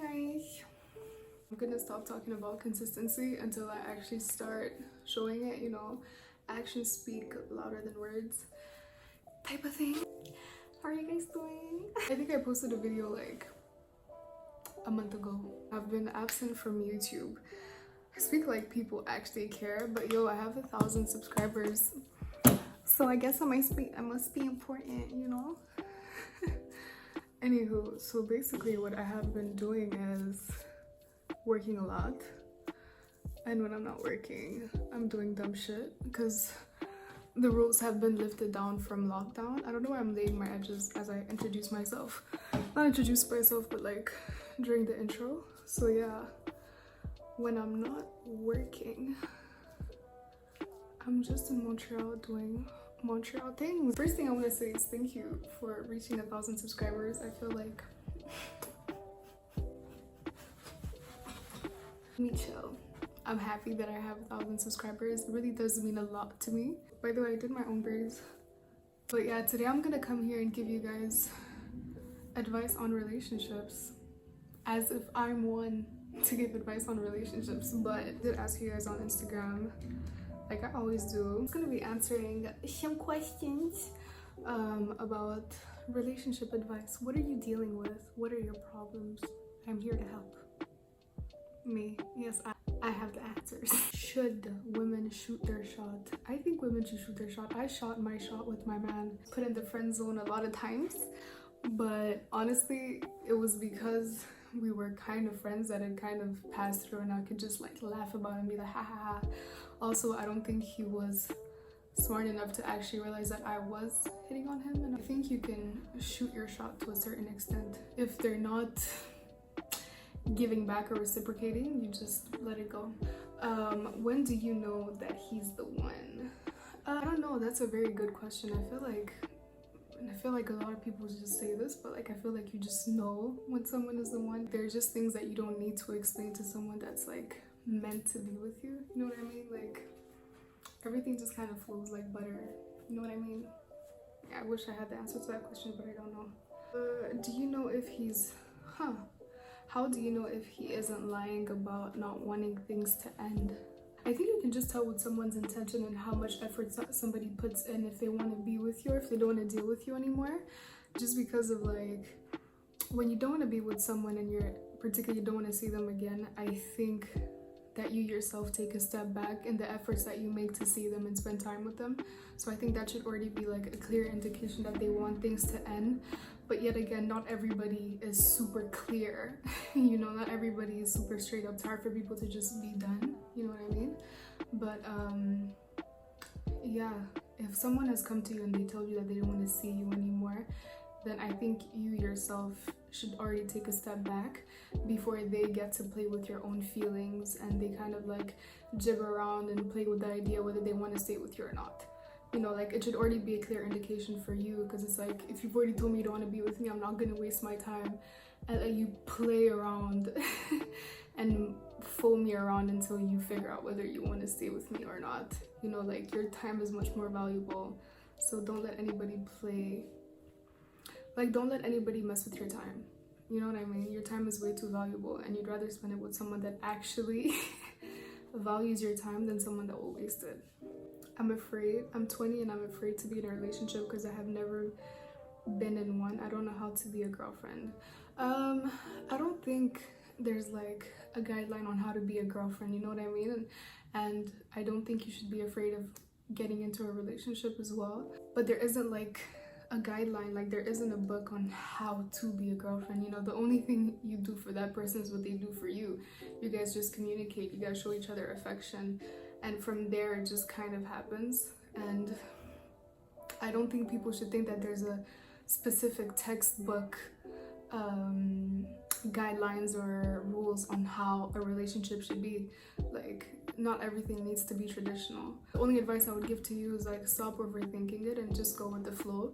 guys. I'm gonna stop talking about consistency until I actually start showing it, you know, actions speak louder than words type of thing. How are you guys doing? I think I posted a video like a month ago. I've been absent from YouTube. I speak like people actually care, but yo, I have 1,000 subscribers, so I guess I must be important, you know. Anywho, so basically what I have been doing is working a lot, and when I'm not working, I'm doing dumb shit because the rules have been lifted down from lockdown. I don't know why I'm laying my edges as I introduce myself. Not introduce myself, but like during the intro. So yeah, when I'm not working, I'm just in Montreal doing Montreal things. First thing I want to say is thank you for reaching 1,000 subscribers. I feel like me chill. I'm happy that I have 1,000 subscribers. It really does mean a lot to me. By the way, I did my own braids. But yeah, today I'm gonna come here and give you guys advice on relationships, as if I'm one to give advice on relationships. But I did ask you guys on Instagram, like I always do. I'm gonna be answering some questions about relationship advice. What are you dealing with? What are your problems? I'm here to help. Me, yes, I have the answers. Should women shoot their shot? I think women should shoot their shot. I shot my shot with my man. Put in the friend zone a lot of times, but honestly, it was because we were kind of friends that it kind of passed through, and I could just like laugh about it and be like, ha ha ha. Also, I don't think he was smart enough to actually realize that I was hitting on him, and I think you can shoot your shot to a certain extent. If they're not giving back or reciprocating, you just let it go. When do you know that he's the one? I don't know, that's a very good question. I feel like a lot of people just say this, but like I feel like you just know when someone is the one. There's just things that you don't need to explain to someone that's like meant to be with you, you know what I mean? Like everything just kind of flows like butter, you know what I mean? I wish I had the answer to that question, but I don't know. Do you know if he's how do you know if he isn't lying about not wanting things to end? I think you can just tell with someone's intention and how much effort somebody puts in, if they want to be with you or if they don't want to deal with you anymore. Just because of like, when you don't want to be with someone and you're particularly don't want to see them again, I think that you yourself take a step back in the efforts that you make to see them and spend time with them. So I think that should already be like a clear indication that they want things to end. But yet again, not everybody is super clear. You know, not everybody is super straight up. It's hard for people to just be done, you know what I mean? But yeah, if someone has come to you and they told you that they don't want to see you anymore, then I think you yourself should already take a step back before they get to play with your own feelings and they kind of like jib around and play with the idea whether they want to stay with you or not. You know, like it should already be a clear indication for you, because it's like, if you've already told me you don't want to be with me, I'm not gonna waste my time and let you play around and fool me around until you figure out whether you want to stay with me or not. You know, like your time is much more valuable, so don't let anybody play. Like, don't let anybody mess with your time. You know what I mean? Your time is way too valuable, and you'd rather spend it with someone that actually values your time than someone that will waste it. I'm afraid. I'm 20 and I'm afraid to be in a relationship because I have never been in one. I don't know how to be a girlfriend. I don't think there's like a guideline on how to be a girlfriend, you know what I mean? And I don't think you should be afraid of getting into a relationship as well. But there isn't like a guideline, like there isn't a book on how to be a girlfriend. You know, the only thing you do for that person is what they do for you. You guys just communicate, you guys show each other affection, and from there it just kind of happens. And I don't think people should think that there's a specific textbook guidelines or rules on how a relationship should be. Like, not everything needs to be traditional. The only advice I would give to you is like, stop overthinking it and just go with the flow.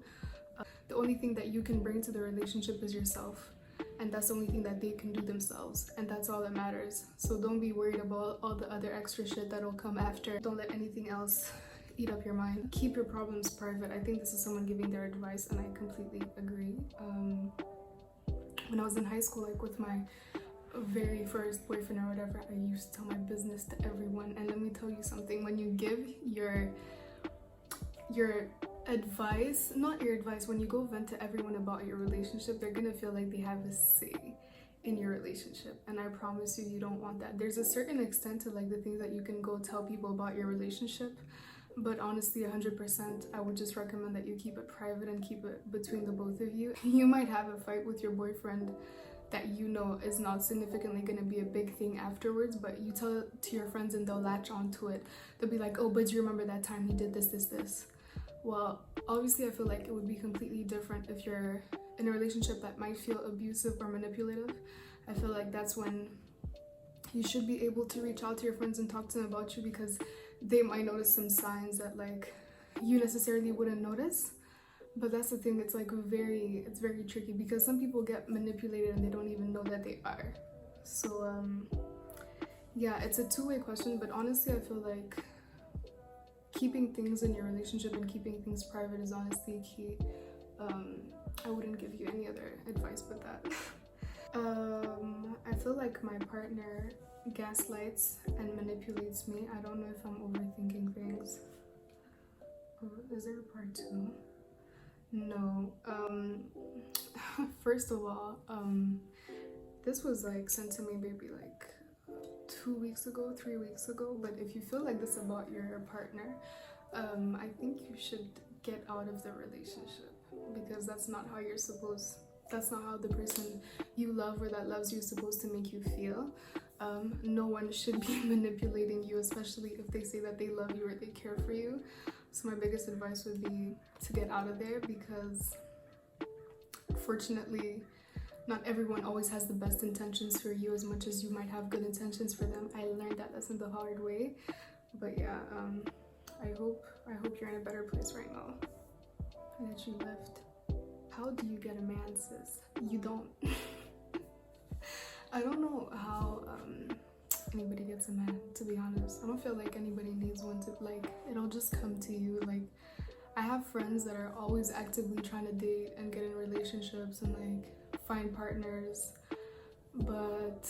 The only thing that you can bring to the relationship is yourself, and that's the only thing that they can do themselves, and that's all that matters. So don't be worried about all the other extra shit that'll come after. Don't let anything else eat up your mind. Keep your problems private. I think this is someone giving their advice, and I completely agree. When I was in high school, like with my very first boyfriend or whatever, I used to tell my business to everyone. And let me tell you something, when you give your advice, not your advice, when you go vent to everyone about your relationship, they're gonna feel like they have a say in your relationship, and I promise you, you don't want that. There's a certain extent to like the things that you can go tell people about your relationship, but honestly 100% I would just recommend that you keep it private and keep it between the both of you. You might have a fight with your boyfriend that you know is not significantly going to be a big thing afterwards, but you tell it to your friends and they'll latch onto it. They'll be like, oh, but do you remember that time he did this? Well, obviously I feel like it would be completely different if you're in a relationship that might feel abusive or manipulative. I feel like that's when you should be able to reach out to your friends and talk to them about you, because they might notice some signs that like you necessarily wouldn't notice. But that's the thing, it's very tricky, because some people get manipulated and they don't even know that they are. So yeah, it's a two-way question, but honestly I feel like keeping things in your relationship and keeping things private is honestly key. I wouldn't give you any other advice but that. I feel like my partner gaslights and manipulates me. I don't know if I'm overthinking things. Oh, is there a part 2? No. First of all, this was like sent to me maybe like 3 weeks ago, but if you feel like this about your partner, I think you should get out of the relationship, because that's not how the person you love or that loves you is supposed to make you feel. No one should be manipulating you, especially if they say that they love you or they care for you. So my biggest advice would be to get out of there, because fortunately not everyone always has the best intentions for you as much as you might have good intentions for them. I learned that lesson the hard way. But yeah, I hope you're in a better place right now and that you left. How do you get a man, sis? You don't. I don't know how anybody gets a man, to be honest. I don't feel like anybody needs one to, like, it'll just come to you. Like, I have friends that are always actively trying to date and get in relationships and like find partners, but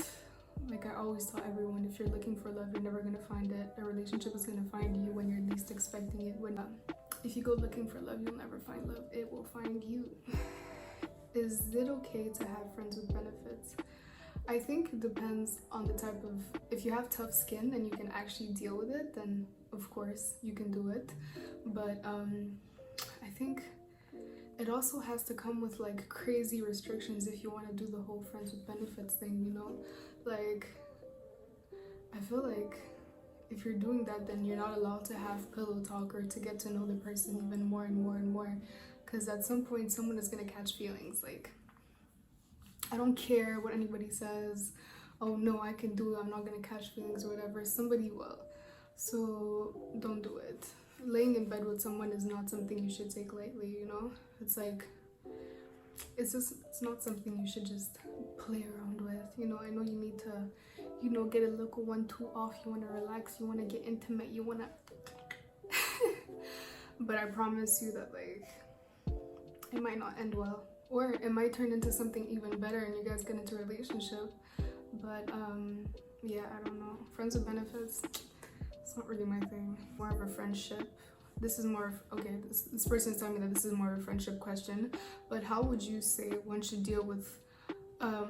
like I always tell everyone, if you're looking for love, you're never gonna find it. A relationship is gonna find you when you're least expecting it. If you go looking for love, you'll never find love. It will find you. Is it okay to have friends with benefits? I think it depends on the type of, if you have tough skin and you can actually deal with it, then of course you can do it. But I think it also has to come with like crazy restrictions if you want to do the whole friends with benefits thing, you know? Like, I feel like if you're doing that, then you're not allowed to have pillow talk or to get to know the person even more and more and more, because at some point someone is going to catch feelings. Like, I don't care what anybody says, oh no, I can do it, I'm not going to catch feelings or whatever. Somebody will. So don't do it. Laying in bed with someone is not something you should take lightly, you know? It's like, it's not something you should just play around with, you know? I know you need to, you know, get a little 1-2 off, you want to relax, you want to get intimate, you want to but I promise you that like it might not end well, or it might turn into something even better and you guys get into a relationship. But yeah, I don't know, friends with benefits, it's not really my thing. More of a friendship. This is more of, okay, this person's telling me that this is more of a friendship question, but how would you say one should deal with a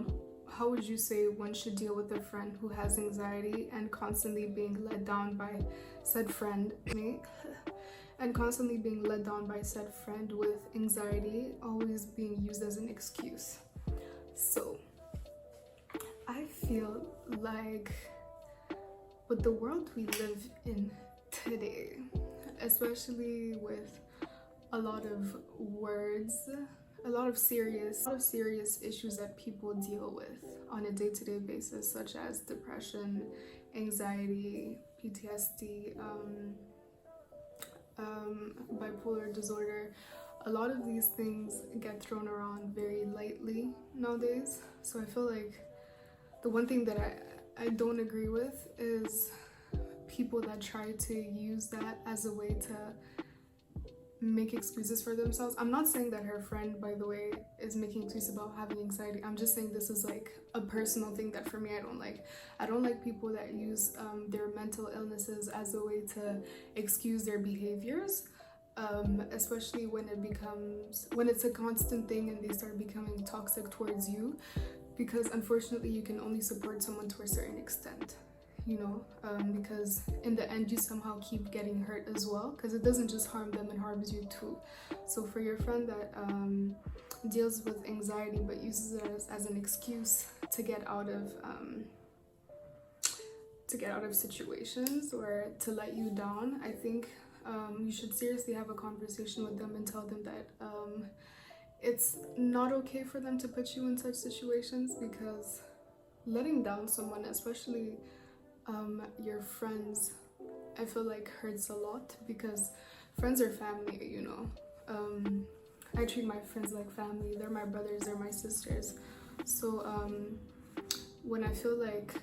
friend who has anxiety and constantly being let down by said friend with anxiety always being used as an excuse? So I feel like with the world we live in today, especially with a lot of words, a lot of serious issues that people deal with on a day-to-day basis, such as depression, anxiety, PTSD, bipolar disorder. A lot of these things get thrown around very lightly nowadays. So I feel like the one thing that I don't agree with is people that try to use that as a way to make excuses for themselves. I'm not saying that her friend, by the way, is making excuses about having anxiety. I'm just saying this is like a personal thing that for me I don't like. I don't like people that use their mental illnesses as a way to excuse their behaviors, especially when it's a constant thing and they start becoming toxic towards you, because unfortunately you can only support someone to a certain extent, you know, because in the end you somehow keep getting hurt as well, because it doesn't just harm them, it harms you too. So for your friend that deals with anxiety but uses it as an excuse to get out of situations or to let you down, I think you should seriously have a conversation with them and tell them that it's not okay for them to put you in such situations, because letting down someone, especially your friends, I feel like hurts a lot, because friends are family, you know. I treat my friends like family. They're my brothers, they're my sisters. So when I feel like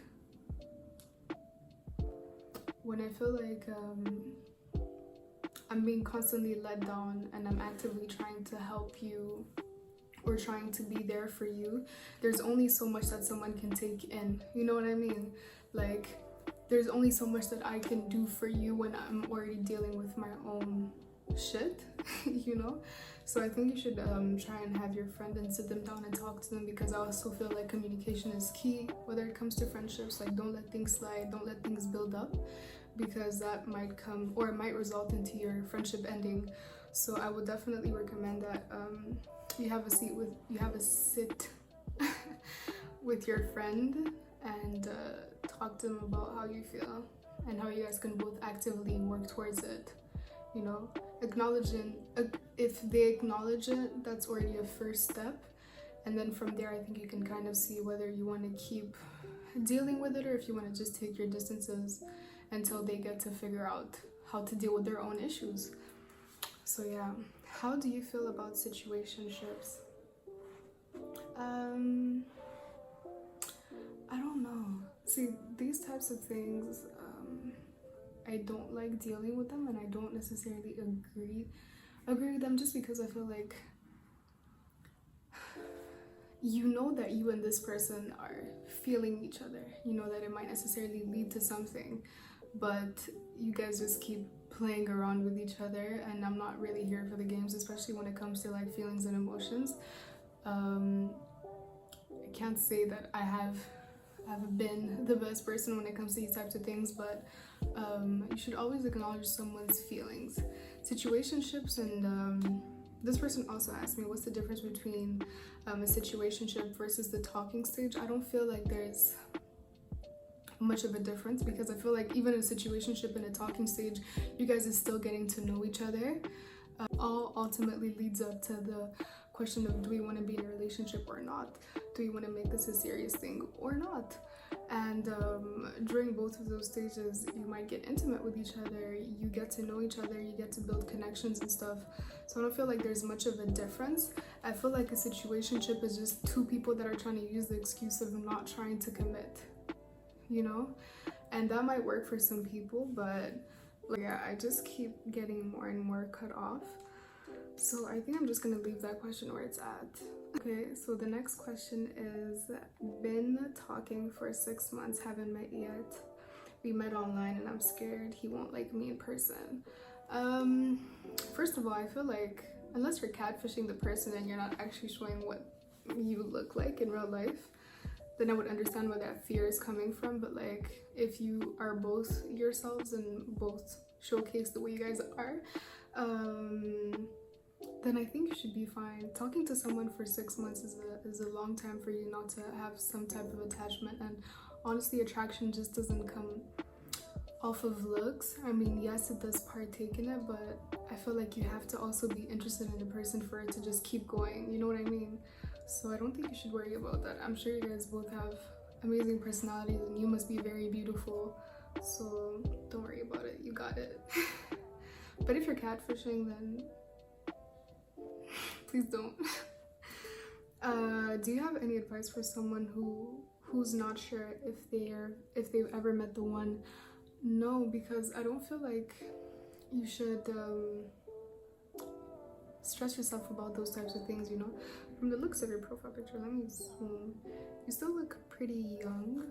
I'm being constantly let down and I'm actively trying to help you or trying to be there for you, there's only so much that someone can take in, you know what I mean? Like, there's only so much that I can do for you when I'm already dealing with my own shit, you know? So I think you should try and have your friend and sit them down and talk to them, because I also feel like communication is key, whether it comes to friendships. Like, don't let things slide, don't let things build up, because that might come, or it might result into your friendship ending. So I would definitely recommend that you have a sit with your friend and talk to them about how you feel and how you guys can both actively work towards it, you know. If they acknowledge it, that's already a first step, and then from there I think you can kind of see whether you want to keep dealing with it or if you want to just take your distances until they get to figure out how to deal with their own issues. So yeah, how do you feel about situationships? I don't know. See, these types of things, I don't like dealing with them, and I don't necessarily agree with them, just because I feel like you know that you and this person are feeling each other. You know that it might necessarily lead to something, but you guys just keep playing around with each other, and I'm not really here for the games, especially when it comes to like feelings and emotions. I can't say that I have been the best person when it comes to these types of things, but you should always acknowledge someone's feelings. Situationships, and this person also asked me what's the difference between a situationship versus the talking stage. I don't feel like there's much of a difference, because I feel like even a situationship and a talking stage, you guys are still getting to know each other. All ultimately leads up to the question of, do we want to be in a relationship or not? Do we want to make this a serious thing or not? And during both of those stages, you might get intimate with each other, you get to know each other, you get to build connections and stuff. So I don't feel like there's much of a difference. I feel like a situationship is just two people that are trying to use the excuse of not trying to commit, you know? And that might work for some people, but yeah, I just keep getting more and more cut off. So I think I'm just gonna leave that question where it's at. Okay, so the next question is, been talking for 6 months, haven't met yet. We met online and I'm scared he won't like me in person. First of all, I feel like unless you're catfishing the person and you're not actually showing what you look like in real life, then I would understand where that fear is coming from. But like, if you are both yourselves and both showcase the way you guys are, then I think you should be fine. Talking to someone for 6 months is a long time for you not to have some type of attachment, and honestly, attraction just doesn't come off of looks. I mean, yes, it does partake in it, but I feel like you have to also be interested in the person for it to just keep going, you know what I mean? So I don't think you should worry about that. I'm sure you guys both have amazing personalities and you must be very beautiful, so don't worry about it, you got it. But if you're catfishing, then please don't. Do you have any advice for someone who's not sure if they've ever met the one? No, because I don't feel like you should stress yourself about those types of things, you know. From the looks of your profile picture, let me zoom. You still look pretty young,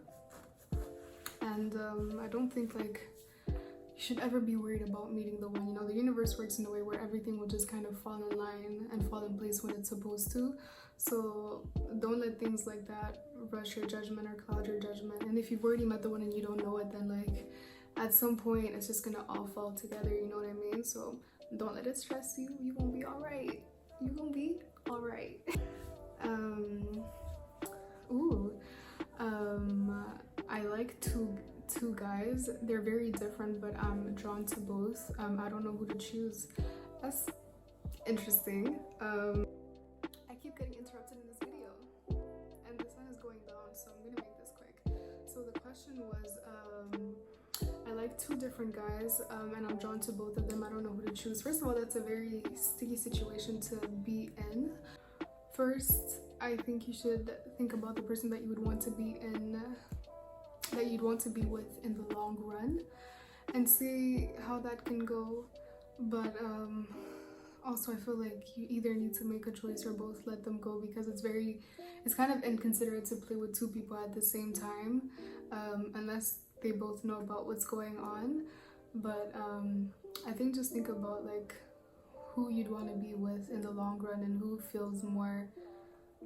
and I don't think like you should ever be worried about meeting the one. You know, the universe works in a way where everything will just kind of fall in line and fall in place when it's supposed to. So don't let things like that rush your judgment or cloud your judgment. And if you've already met the one and you don't know it, then like at some point it's just gonna all fall together, you know what I mean? So don't let it stress you. You gonna be all right. You gonna be all right. I like two guys. They're very different, but I'm drawn to both. I don't know who to choose. That's interesting. I keep getting interrupted in this video, and the sun is going down, so I'm gonna make this quick. So the question was, I like two different guys, and I'm drawn to both of them. I don't know who to choose. First of all, that's a very sticky situation to be in. First, I think you should think about the person that you would want to be in, that you'd want to be with in the long run, and see how that can go. But also I feel like you either need to make a choice or both let them go, because it's kind of inconsiderate to play with two people at the same time, unless they both know about what's going on. But I think just think about like who you'd want to be with in the long run, and who feels more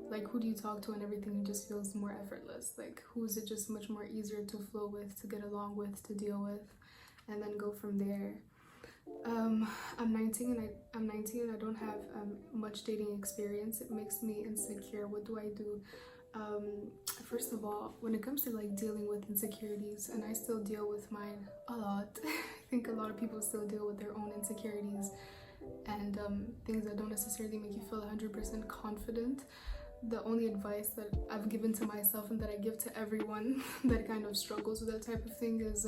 like, who do you talk to and everything just feels more effortless. Like, who is it just much more easier to flow with, to get along with, to deal with, and then go from there. I'm 19 and I don't have much dating experience. It makes me insecure. What do I do? First of all, when it comes to like dealing with insecurities, and I still deal with mine a lot. I think a lot of people still deal with their own insecurities and things that don't necessarily make you feel 100% confident. The only advice that I've given to myself and that I give to everyone that kind of struggles with that type of thing is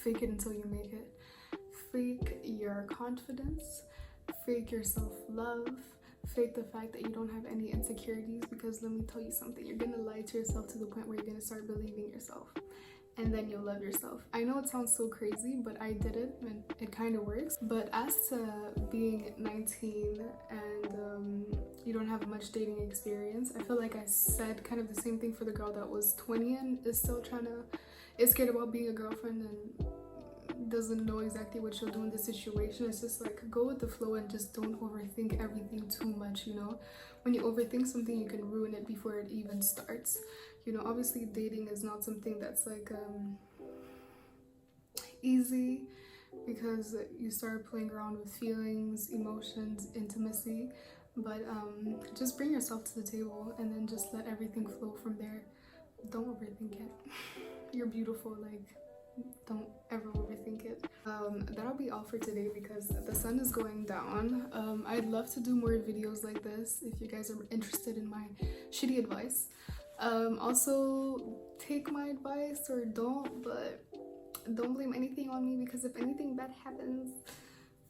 fake it until you make it. Fake your confidence, fake your self-love, fake the fact that you don't have any insecurities, because let me tell you something, you're gonna lie to yourself to the point where you're gonna start believing yourself, and then you'll love yourself. I know it sounds so crazy, but I did it and it kind of works. But as to being 19 and you don't have much dating experience, I feel like I said kind of the same thing for the girl that was 20 and is still is scared about being a girlfriend and doesn't know exactly what she'll do in this situation. It's just like, go with the flow and just don't overthink everything too much, you know? When you overthink something, you can ruin it before it even starts. You know, obviously dating is not something that's like easy, because you start playing around with feelings, emotions, intimacy. But just bring yourself to the table and then just let everything flow from there. Don't overthink it. You're beautiful, like, don't ever overthink it. That'll be all for today because the sun is going down. I'd love to do more videos like this if you guys are interested in my shitty advice. Also, take my advice or don't, but don't blame anything on me, because if anything bad happens,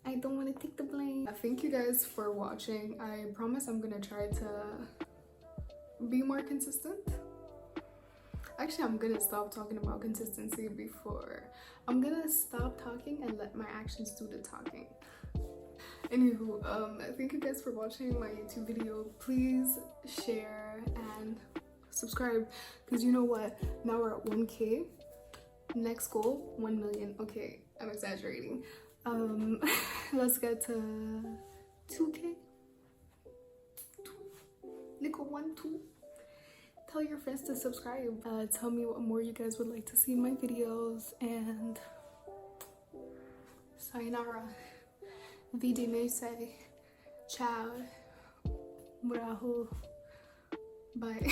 I don't want to take the blame. Thank you guys for watching. I promise I'm gonna try to be more consistent. Actually, I'm gonna stop talking about consistency before. I'm gonna stop talking and let my actions do the talking. Anywho, thank you guys for watching my YouTube video. Please share and subscribe, because you know what? Now we're at 1K. Next goal, 1 million. Okay, I'm exaggerating. Let's get to 2K. Nickel 1, 2. Tell your friends to subscribe. Tell me what more you guys would like to see in my videos, and sayonara. Vidi me say. Ciao. Muraho. Bye.